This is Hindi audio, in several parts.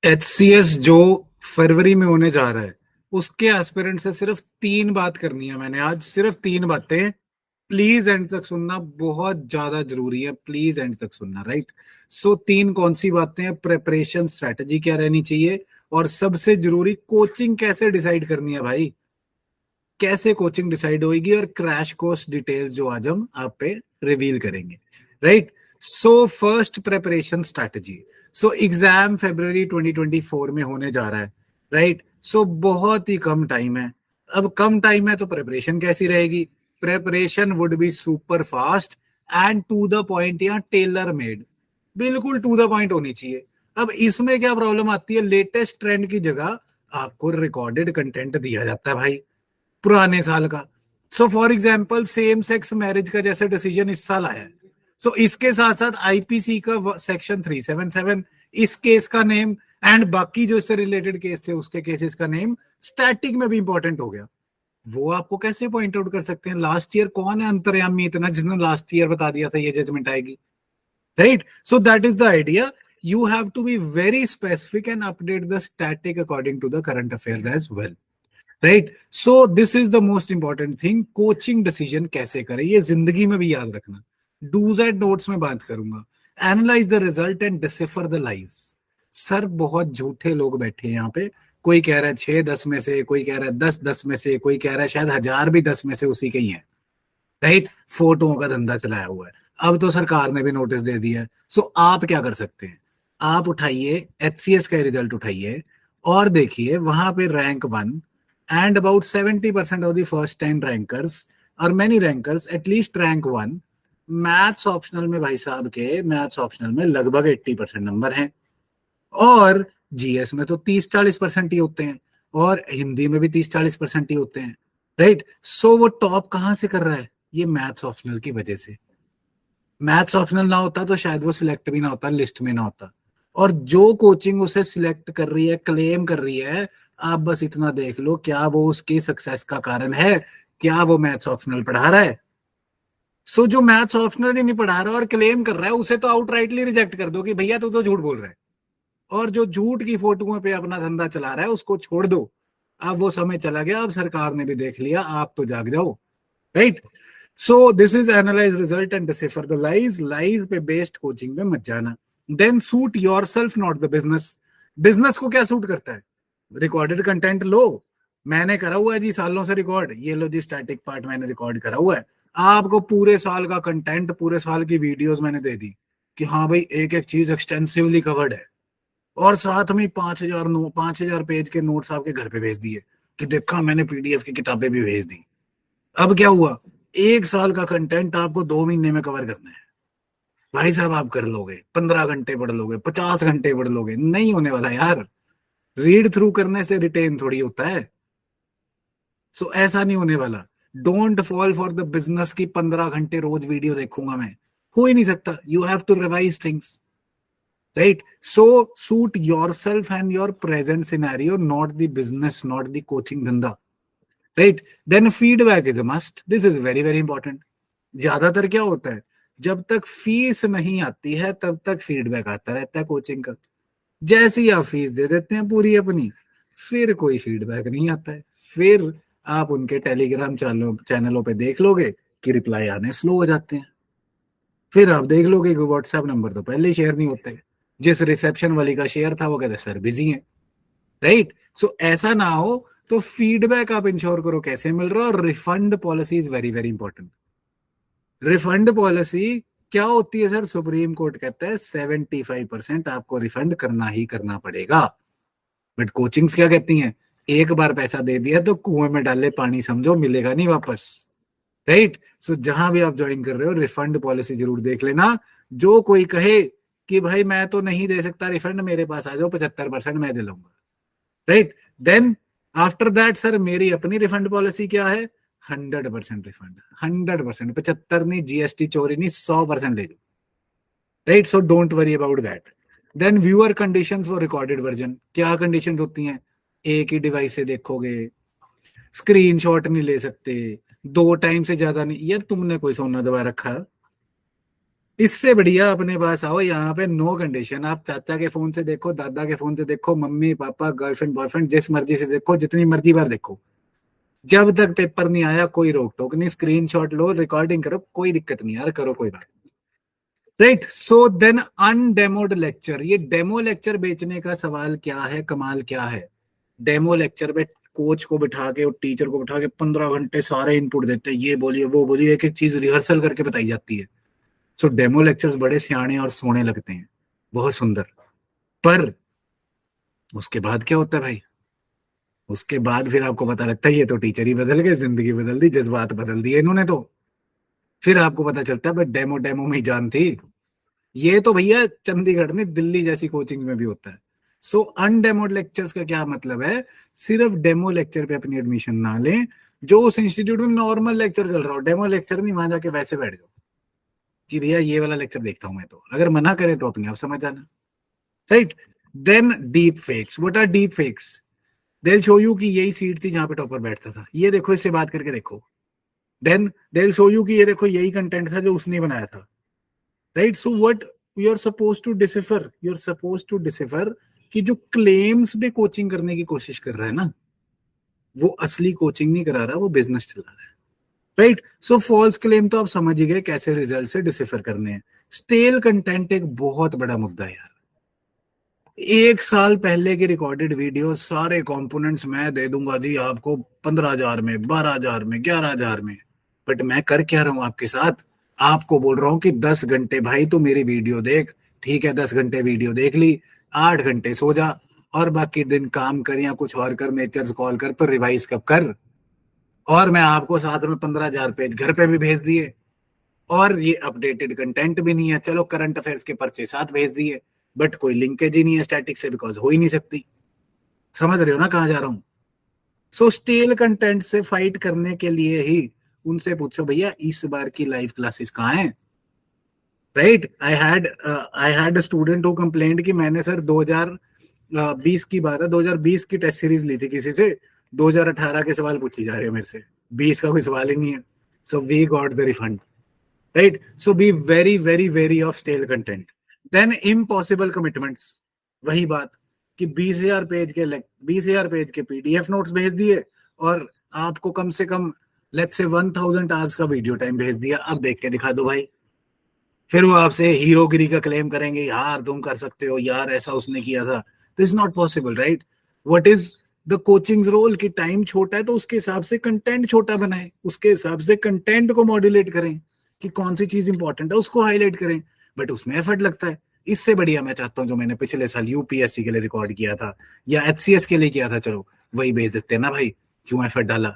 HCS जो फरवरी में होने जा रहा है, उसके एस्पिरेंट से सिर्फ 3 बात करनी है मैंने आज, सिर्फ 3 बातें। प्लीज एंड तक सुनना, बहुत ज्यादा जरूरी है, प्लीज एंड तक सुनना, राइट। सो 3 कौन सी बातें हैं? प्रेपरेशन स्ट्रेटजी क्या रहनी चाहिए, और सबसे जरूरी कोचिंग कैसे डिसाइड करनी है भाई, कैसे कोचिंग डिसाइड होगी, और क्रैश कोर्स डिटेल्स जो आज हम आप पे रिवील करेंगे, right. So first, preparation strategy. So exam फरवरी 2024 में होने जा रहा है, राइट। सो बहुत ही कम टाइम है। अब कम टाइम है तो प्रेपरेशन कैसी रहेगी? Preparation would be super fast and to the point, या टेलर मेड, बिल्कुल टू द पॉइंट होनी चाहिए। अब इसमें क्या प्रॉब्लम आती है? लेटेस्ट ट्रेंड की जगह आपको रिकॉर्डेड कंटेंट दिया जाता है भाई, पुराने साल का। So for example, same sex marriage का जैसे डिसीजन इस साल आया है, सो इसके साथ साथ आईपीसी का सेक्शन 377, इस केस का नेम एंड बाकी जो इससे रिलेटेड केस थे उसके केसेस का नेम स्टैटिक में भी इंपॉर्टेंट हो गया। वो आपको कैसे पॉइंट आउट कर सकते हैं? लास्ट ईयर कौन है अंतर्यामी इतना जिसने लास्ट ईयर बता दिया था ये जजमेंट आएगी, right. So that is the idea. You have to be very specific and update the static according to the current affairs as well, right. So this is the most important thing. Coaching decision कैसे करें ये जिंदगी में भी याद रखना। डूज एंड नोट्स में बात करूंगा। Analyse the result and decipher the lies. Sir बहुत झूठे लोग बैठे हैं यहाँ पे, कोई कह रहा है 6-10 में से, कोई कह रहा है 10-10 में से, कोई कह रहा है शायद 1000 भी 10 में से उसी के ही है, राइट। फोटोओं का धंधा चलाया हुआ है। अब तो सरकार ने भी नोटिस दे दिया है। सो आप क्या कर सकते हैं? आप उठाइए HCS का रिजल्ट उठाइए और देखिए वहां पे rank 1 and about 70% of the first 10 rankers or many rankers at least rank 1 maths optional में, भाई साहब के मैथ्स ऑप्शनल में लगभग 80% नंबर हैं, और जीएस में तो 30-40% ही होते हैं, और हिंदी में भी 30-40% ही होते हैं, राइट। सो वो टॉप कहां से कर रहा है? ये मैथ्स ऑप्शनल की वजह से। मैथ्स ऑप्शनल ना होता तो शायद वो सिलेक्ट भी ना होता, लिस्ट में ना होता। और जो कोचिंग उसे सिलेक्ट कर रही है, क्लेम कर रही है, आप बस इतना देख लो, क्या वो उसकी सक्सेस का कारण है? क्या वो मैथ्स ऑप्शनल पढ़ा रहा है? सो जो मैथ्स ऑप्शनल ही नहीं पढ़ा रहा और क्लेम कर रहा है, उसे तो आउटराइटली रिजेक्ट कर दो कि भैया तू तो झूठ बोल रहा है। और जो झूठ की फोटोओं पे अपना धंधा चला रहा है उसको छोड़ दो। अब वो समय चला गया, अब सरकार ने भी देख लिया, आप तो जाग जाओ, right. So this is analyse result and decipher the lies. Lies पे बेस्ड कोचिंग में मत जाना। Then suit yourself not the business. Business को क्या सूट करता है? रिकॉर्डेड कंटेंट लो। मैंने करा हुआ है जी सालों से रिकॉर्ड, ये लो जी स्टैटिक पार्ट मैंने रिकॉर्ड करा हुआ है। आपको पूरे साल का कंटेंट, पूरे साल की वीडियोस मैंने दे दी कि हाँ भाई एक एक चीज एक्सटेंसिवली कवर्ड है, और साथ में 5,000 पेज के नोट्स आपके घर पे भेज दिए कि देखा मैंने PDF की किताबें भी भेज दी। अब क्या हुआ? 1 साल का कंटेंट आपको 2 महीने में कवर करना है। भाई साहब आप कर लोगे? 15 घंटे पढ़ लोगे? 50 घंटे पढ़ लोगे? नहीं होने वाला यार। रीड थ्रू करने से रिटेन थोड़ी होता है। सो ऐसा नहीं होने वाला। Don't fall for the business की 15 घंटे रोज वीडियो देखूंगा मैं, हो ही नहीं सकता। You have to revise things, right? So suit yourself and your present scenario, not the business, not the coaching dhanda, right? Then feedback is a must. This is very very important. ज्यादातर क्या होता है, जब तक फीस नहीं आती है तब तक फीडबैक आता रहता है कोचिंग का। जैसे ही आप फीस दे देते हैं पूरी अपनी, फिर कोई फीडबैक नहीं आता है। फिर आप उनके टेलीग्राम चैनलों पे देख लोगे कि रिप्लाई आने स्लो हो जाते हैं। फिर आप देख लोगे कि व्हाट्सएप नंबर तो पहले ही शेयर नहीं होते, जिस रिसेप्शन वाली का शेयर था वो कहते सर बिजी है, राइट। सो ऐसा ना हो, तो फीडबैक आप इंश्योर करो कैसे मिल रहा है। और refund policy is very very important. Refund policy क्या होती है सर? सुप्रीम कोर्ट कहता है 75% आपको रिफंड करना ही करना पड़ेगा। बट कोचिंग्स क्या कहती हैं? एक बार पैसा दे दिया तो कुएं में डाले पानी समझो, मिलेगा नहीं वापस, राइट। सो जहां भी आप ज्वाइन कर रहे हो रिफंड पॉलिसी जरूर देख लेना। जो कोई कहे कि भाई मैं तो नहीं दे सकता रिफंड, मेरे पास आ जाओ 75% मैं दे लूंगा, right. Then after that sir मेरी अपनी रिफंड पॉलिसी क्या है? 100% रिफंड, 100%, 75 नहीं, GST चोरी नहीं, 100% ले लो, right. So don't worry about that. Then viewer condition for recorded version. क्या कंडीशन होती हैं? एक ही डिवाइस से देखोगे, स्क्रीनशॉट नहीं ले सकते, 2 टाइम से ज्यादा नहीं। यार तुमने कोई सोना दबा रखा? इससे बढ़िया अपने पास आओ, यहाँ पे नो कंडीशन। आप चाचा के फोन से देखो, दादा के फोन से देखो, मम्मी पापा गर्लफ्रेंड बॉयफ्रेंड जिस मर्जी से देखो, जितनी मर्जी बार देखो, जब तक पेपर नहीं आया कोई रोक टोक नहीं। स्क्रीनशॉट लो, रिकॉर्डिंग करो, कोई दिक्कत नहीं यार, करो कोई बात। Right, so then undemoed lecture. ये डेमो लेक्चर बेचने का सवाल क्या है, कमाल क्या है। डेमो लेक्चर में कोच को बिठा के और टीचर को बिठा के 15 घंटे सारे इनपुट देते हैं, ये बोलिए वो बोलिए, एक एक चीज रिहर्सल करके बताई जाती है। सो डेमो लेक्चर्स बड़े सियाने और सोने लगते हैं, बहुत सुंदर। पर उसके बाद क्या होता है भाई, उसके बाद फिर आपको पता लगता है ये तो टीचर ही बदल गए, जिंदगी बदल दी, जज्बात बदल दिए इन्होंने तो। फिर आपको पता चलता है भाई डेमो डेमो में ही जान थी। ये तो भैया चंडीगढ़ में, दिल्ली जैसी कोचिंग में भी होता है। सो अनडेमोड लेक्चर्स का क्या मतलब है, सिर्फ डेमो लेक्चर पे अपनी एडमिशन ना लें। जो उस इंस्टीट्यूट में नॉर्मल लेक्चर चल रहा हो, डेमो लेक्चर नहीं, वहां जाके वैसे बैठ जाओ कि भैया ये वाला लेक्चर देखता हूं मैं तो। अगर मना करें तो अपने आप समझ जाना। Right, then deep fakes. What are deep fakes? They show you कि यही सीट थी जहां पे टॉपर बैठता था, ये देखो इससे बात करके देखो। देन दे शो यू कि ये देखो यही कंटेंट था जो उसने बनाया था। Right, so what you are suppose to decipher, you are suppose to decipher कि जो क्लेम्स पे कोचिंग करने की कोशिश कर रहा है ना, वो असली कोचिंग नहीं करा रहा, वो बिजनेस चला रहा है। राइट, सो फॉल्स क्लेम तो आप समझ ही गए कैसे रिजल्ट से डिसिफर करने हैं। स्टेल कंटेंट एक बहुत बड़ा मुद्दा है यार। 1 साल पहले की रिकॉर्डेड वीडियो सारे कंपोनेंट्स मैं दे दूंगा जी आपको 15,000 में, 12,000 में, 11,000 में। बट मैं कर क्या रहा हूं आपके साथ, आपको बोल रहा हूं कि 10 घंटे भाई तू मेरी वीडियो देख। ठीक है, 10 घंटे वीडियो देख ली, 8 घंटे सो जा, और बाकी दिन काम कर या कुछ और कर, नेचर्स कॉल कर, पर रिवाइज कब कर। और मैं आपको साथ में 15,000 पेज घर पे भी भेज दिए, और ये अपडेटेड कंटेंट भी नहीं है। चलो करंट अफेयर्स के पर्चे साथ भेज दिए, बट कोई लिंकेज ही नहीं है स्टैटिक से, बिकॉज हो ही नहीं सकती। समझ रहे हो ना कहाँ जा रहा हूँ। सो स्टेल कंटेंट से फाइट करने के लिए ही उनसे पूछो भैया इस बार की लाइव क्लासेस कहाँ हैं। Right, I had student who complaint कि मैंने सर 2020 की बात है, 2020 की टेस्ट सीरीज ली थी किसी से, 2018 के सवाल पूछी जा रहे हैं मेरे से, 20 का कोई सवाल ही नहीं है। So we got the refund. Right, so be very very wary of stale content. Then impossible commitments. वही बात कि 20,000 पेज के पीडीएफ नोट्स भेज दिए, और आपको कम से कम लेट्स से 1,000 आवर्स का वीडियो टाइम भेज दिया, अब देख के दिखा दो भाई। फिर वो आपसे हीरोगिरी का क्लेम करेंगे, यार तुम कर सकते हो यार, ऐसा उसने किया था। This is not possible. Right, what is the coaching role? कि टाइम छोटा है तो उसके हिसाब से कंटेंट छोटा बनाए, उसके हिसाब से कंटेंट को मॉड्यूलेट करें कि कौन सी चीज इंपॉर्टेंट है उसको हाईलाइट करें। बट उसमें एफर्ट लगता है। इससे बढ़िया मैं चाहता हूं जो मैंने पिछले साल यूपीएससी के लिए रिकॉर्ड किया था या एचसीएस के लिए किया था, चलो वही भेज देते हैं ना भाई, क्यों एफर्ट डाला।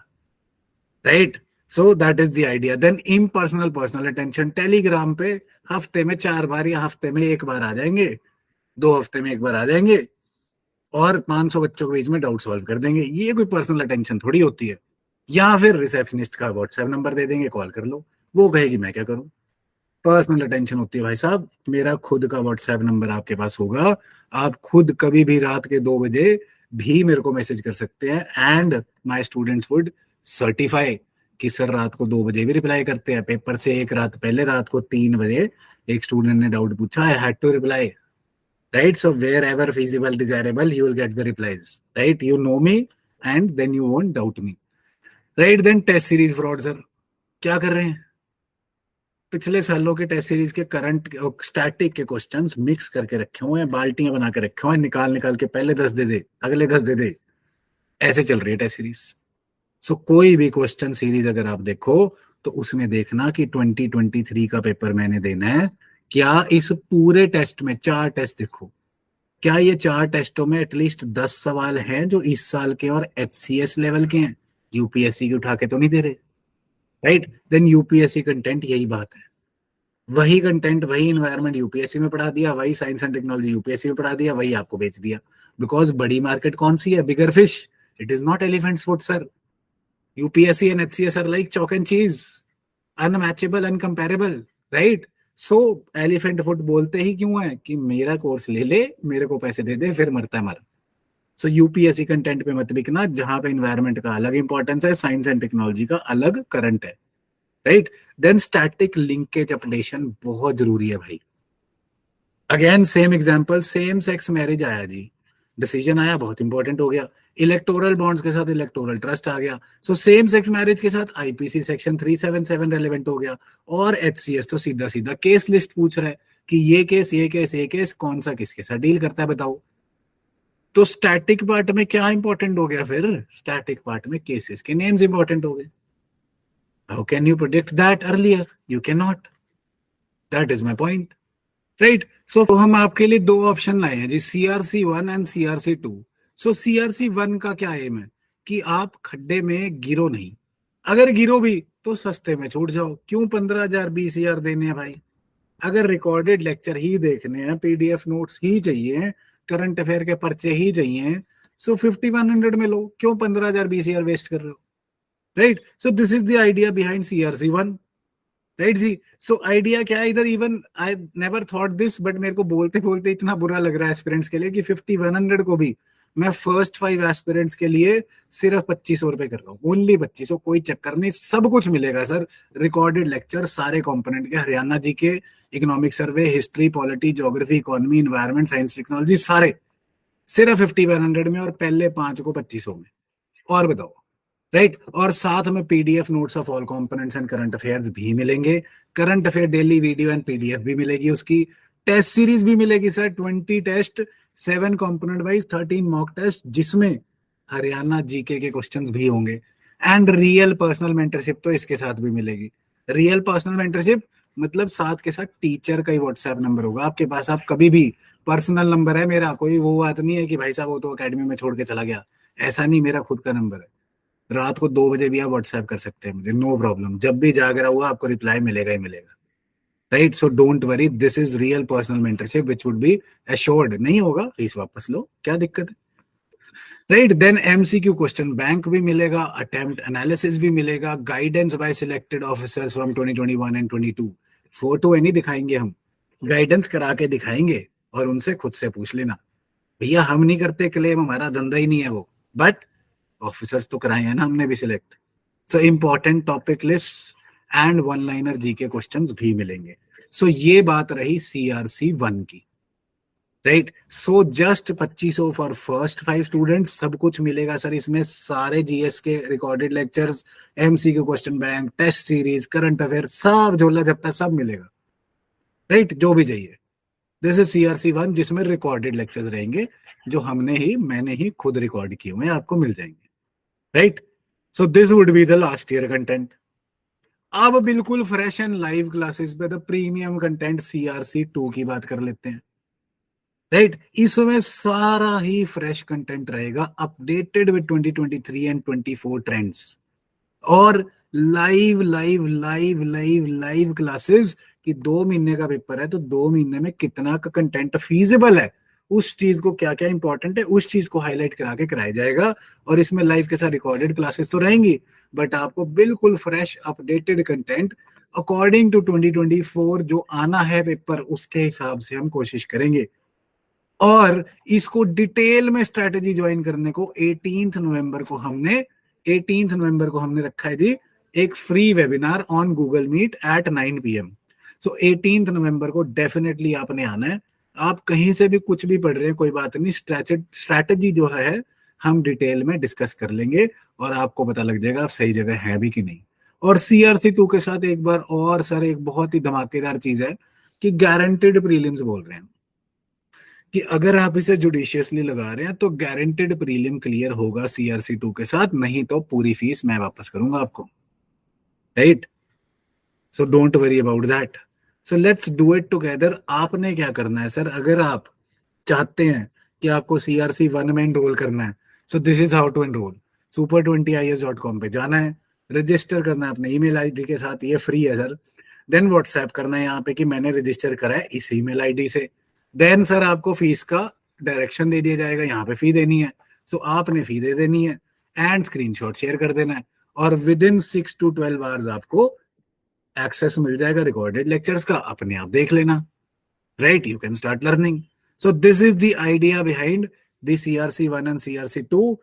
Right, so that is the idea. Then impersonal personal attention. Telegram पे हफ्ते में 4 बार या हफ्ते में 1 बार आ जाएंगे, 2 हफ्ते में 1 बार आ जाएंगे, और 500 बच्चों के बीच में डाउट सॉल्व कर देंगे। ये कोई पर्सनल अटेंशन थोड़ी होती है। या फिर रिसेप्शनिस्ट का व्हाट्सएप नंबर दे देंगे, कॉल कर लो, वो कहेगी मैं क्या करूं। पर्सनल अटेंशन होती है भाई साहब, मेरा खुद का व्हाट्सएप नंबर आपके पास होगा, आप खुद कभी भी रात के 2 बजे भी मेरे को मैसेज कर सकते हैं, and my students would certify कि सर रात को 2 बजे भी रिप्लाई करते हैं। पेपर से एक रात पहले रात को 3 बजे एक स्टूडेंट ने डाउट पूछा, I had to reply. Right, so wherever feasible desirable you will get the replies. Right, you know me and then you won't doubt me. Right, then test series fraud. Sir क्या कर रहे हैं, पिछले सालों के टेस्ट सीरीज के करंट स्टैटिक के क्वेश्चंस मिक्स करके रखे हुए हैं, बाल्टियां बना के रखे हुए हैं, निकाल निकाल के पहले 10 दे दे, अगले 10 दे दे, ऐसे चल रही है टेस्ट सीरीज। सो कोई भी क्वेश्चन सीरीज अगर आप देखो तो उसमें देखना कि 2023 का पेपर मैंने देना है, क्या इस पूरे टेस्ट में 4 टेस्ट देखो, क्या ये 4 टेस्टों में एटलीस्ट 10 सवाल हैं जो इस साल के और एचसीएस लेवल के हैं, यूपीएससी के उठा के तो नहीं दे रहे। राइट, देन यूपीएससी कंटेंट यही बात है, वही कंटेंट वही इन्वायरमेंट यूपीएससी में पढ़ा दिया, वही साइंस एंड टेक्नोलॉजी यूपीएससी में पढ़ा दिया, वही आपको बेच दिया। बिकॉज बड़ी मार्केट कौन सी है, bigger fish, it is not elephant's food sir. UPSC and HCS are like chalk and cheese, unmatchable, incomparable. Right, so elephant food बोलते ही क्यों है कि मेरा कोर्स ले ले, मेरे को पैसे दे दे, फिर मरता है मर। सो यूपीएससी कंटेंट पे मत बिकना, जहां पे इन्वायरमेंट का अलग इंपॉर्टेंस है, साइंस एंड टेक्नोलॉजी का अलग करंट है। Right. Then static linkage updation बहुत जरूरी है भाई। Again same example, same sex marriage आया जी, डिसीजन आया, बहुत इंपॉर्टेंट हो गया। इलेक्टोरल बॉन्ड्स के साथ इलेक्टोरल ट्रस्ट आ गया, सो सेम सेक्स मैरिज के साथ आईपीसी सेक्शन 377 रेलेवेंट हो गया। और एचसीएस तो सीधा सीधा केस लिस्ट पूछ रहा है कि ये केस ये केस ये केस कौन सा किसके साथ डील करता है बताओ। तो स्टैटिक पार्ट में क्या इंपॉर्टेंट हो गया फिर, स्टैटिक पार्ट में केसेस के नेम्स इंपॉर्टेंट हो गए। How can you predict that earlier, you can not, that is my point. Right. So हम आपके लिए दो ऑप्शन लाए हैं जी, CRC1 and CRC2। So CRC1 का क्या एम है कि आप खड्डे में गिरो नहीं, अगर गिरो भी तो सस्ते में छूट जाओ। क्यों 15,000 20,000 देने हैं भाई, अगर रिकॉर्डेड लेक्चर ही देखने हैं, पीडीएफ नोट्स ही चाहिए, करंट अफेयर के पर्चे ही चाहिए, सो 5100 में लो, क्यों 15,000 20,000 वेस्ट कर रहे हो। Right. So this is the idea behind CRC1। Right जी। सो आइडिया क्या है इधर, even I never thought this, but मेरे को बोलते बोलते इतना बुरा लग रहा है एस्पिरेंट्स के लिए कि 5100 को भी मैं फर्स्ट 5 एस्पिरेंट्स के लिए सिर्फ 2500 रुपए कर रहा हूँ, ओनली 2500। कोई चक्कर नहीं, सब कुछ मिलेगा सर, रिकॉर्डेड लेक्चर सारे कंपोनेंट के, हरियाणा जी के, economic survey, history, polity, geography, economy, environment, science, technology, सारे सिर्फ 5100 में, और पहले 5 को 2500 में। और बताओ। राइट। और साथ में PDF notes of all components and current affairs भी मिलेंगे, current affair daily video and PDF भी मिलेगी, उसकी टेस्ट सीरीज भी मिलेगी sir, 20 test, 7 component wise, 13 mock test, जिसमें हरियाणा जीके के क्वेश्चंस भी होंगे, एंड रियल पर्सनल मेंटरशिप तो इसके साथ भी मिलेगी। रियल पर्सनल मेंटरशिप मतलब साथ के साथ टीचर का ही व्हाट्सएप नंबर होगा आपके पास, आप कभी भी, पर्सनल नंबर है मेरा, कोई वो बात नहीं है कि भाई साहब वो तो अकेडमी में छोड़ के चला गया, ऐसा नहीं, मेरा खुद का नंबर है, रात को 2 बजे भी आप व्हाट्सएप कर सकते हैं मुझे, नो प्रॉब्लम, जब भी जाग रहा हुआ आपको रिप्लाई मिलेगा ही मिलेगा। Right. So don't worry, this is real personal mentorship which would be assured. नहीं होगा फीस वापस लो, क्या दिक्कत है। Right. Then MCQ question bank भी मिलेगा, अटेम्प्ट एनालिसिस भी मिलेगा, guidance by selected officers from 2021 and 22। Photo नहीं दिखाएंगे हम, गाइडेंस करा के दिखाएंगे, और उनसे खुद से पूछ लेना, भैया हम नहीं करते क्लेम, हमारा धंधा ही नहीं है वो, बट ऑफिसर्स तो कराए हैं ना हमने भी select. So important topic list and one liner GK questions भी मिलेंगे। सो ये बात रही CRC1 की। Right. So just 2500 for first 5 students, सब कुछ मिलेगा सर इसमें, सारे जीएस के recorded lectures, MCQ question bank, test series, current affair, सब झोला झपटा सब मिलेगा। राइट। जो भी चाहिए, दिस इज CRC1, जिसमें रिकॉर्डेड लेक्चर्स रहेंगे, जो मैंने ही खुद रिकॉर्ड किए हुए, आपको मिल जाएंगे। Right. So this would be the last year content. अब बिल्कुल फ्रेश एंड लाइव क्लासेस पे द प्रीमियम कंटेंट CRC2 की बात कर लेते हैं। राइट। इसमें सारा ही फ्रेश कंटेंट रहेगा, अपडेटेड विद 2023 एंड 24 ट्रेंड्स, और live live live live live classes कि 2 महीने का पेपर है तो 2 महीने में कितना का कंटेंट फीजिबल है, उस चीज को क्या क्या इंपॉर्टेंट है उस चीज को हाईलाइट करा के कराया जाएगा। और इसमें लाइव के साथ रिकॉर्डेड क्लासेस तो रहेंगी, बट आपको बिल्कुल fresh updated content according to 2024 जो आना है पेपर, उसके हिसाब से हम कोशिश करेंगे। और इसको डिटेल में स्ट्रेटेजी ज्वाइन करने को 18 नवंबर को हमने रखा है जी एक free webinar on Google Meet at 9 PM। सो 18 नवंबर को डेफिनेटली आपने आना है। आप कहीं से भी कुछ भी पढ़ रहे हैं कोई बात नहीं, स्ट्रैटेजी जो है हम डिटेल में डिस्कस कर लेंगे, और आपको पता लग जाएगा आप सही जगह है भी कि नहीं। और CRC2 के साथ एक बार और सर एक बहुत ही धमाकेदार चीज है कि गारंटेड प्रीलिम्स बोल रहे हैं, कि अगर आप इसे जुडिशियसली लगा रहे हैं तो गारंटेड प्रीलिम क्लियर होगा CRC2 के साथ, नहीं तो पूरी फीस मैं वापस करूंगा आपको। Right. So don't worry about that. So let's do it together. आपने क्या करना है सर, अगर आप चाहते हैं कि आपको CRC1 में एनरोल करना है, so this is how to enrol. super20is.com पे जाना है, रजिस्टर करना है अपने ईमेल आईडी के साथ, ये फ्री है सर। देन व्हाट्सएप करना है यहाँ पे कि मैंने रजिस्टर करा है इस ईमेल आईडी से। देन सर आपको फीस का डायरेक्शन दे दिया जाएगा, यहाँ पे फी देनी है, सो आपने फी दे देनी है एंड स्क्रीनशॉट शेयर कर देना है, और विद इन 6 to 12 आवर्स आपको एक्सेस मिल जाएगा रिकॉर्डेड लेक्चर्स का, अपने आप देख लेना। Right. You can start learning. So this is the idea behind the CRC1 and CRC2।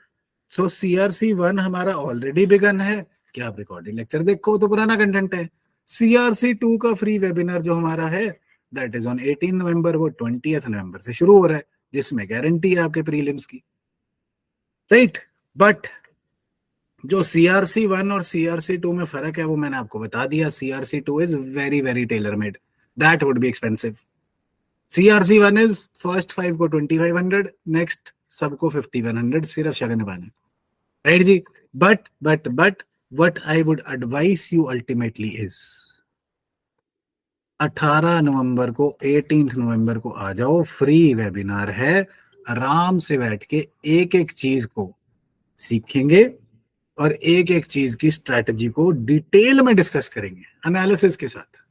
So CRC1 हमारा ऑलरेडी बिगन है, कि आप रिकॉर्डेड लेक्चर देखो तो पुराना कंटेंट है। CRC2 का फ्री वेबिनार जो हमारा है दैट इज ऑन 18 नवंबर, वो 20 नवंबर से शुरू हो रहा है, जिसमें गारंटी है आपके प्रीलिम्स की, राइट। बट जो CRC1 और CRC2 में फर्क है वो मैंने आपको बता दिया। CRC2 is very very tailor made, that would be expensive. CRC1 is first 5 को 2500, नेक्स्ट सबको 5100, सिर्फ शगन पाना, राइट जी। But what I would advise you ultimately is 18 नवंबर को 18 नवंबर को आ जाओ, फ्री वेबिनार है, आराम से बैठ के एक एक चीज को सीखेंगे और एक एक चीज की स्ट्रैटेजी को डिटेल में डिस्कस करेंगे एनालिसिस के साथ,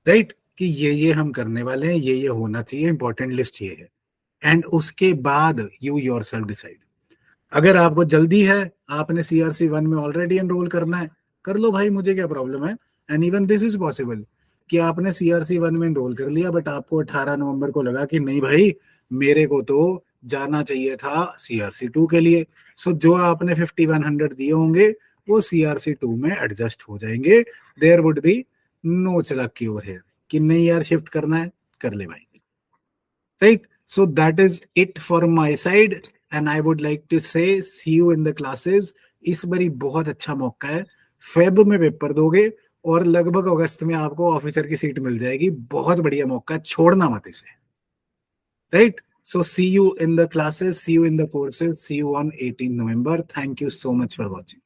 राइट, कि ये हम करने वाले हैं, ये होना चाहिए, इंपॉर्टेंट लिस्ट ये है। एंड उसके बाद यू योरसेल्फ डिसाइड। अगर आपको जल्दी है, आपने CRC1 में ऑलरेडी एनरोल करना है, कर लो भाई, मुझे क्या प्रॉब्लम है। And even this is possible कि आपने CRC1 में एनरोल कर लिया बट आपको 18 नवंबर को लगा कि नहीं भाई, मेरे को तो जाना चाहिए था CRC2 के लिए। सो जो आपने 5100 दिए होंगे वो CRC2 में एडजस्ट हो जाएंगे। देयर वुड बी नो चालाकी ओवर हियर कि नहीं यार शिफ्ट करना है, कर ले भाई, right. So that is it for my side and I would like to say see you in the classes। इस बारी बहुत अच्छा मौका है, फेब में पेपर दोगे और लगभग अगस्त में आपको ऑफिसर की सीट मिल जाएगी, बहुत बढ़िया मौका है, छोड़ना मत इसे, right. So see you in the classes, see you in the courses, see you on 18 November। Thank you so much for watching।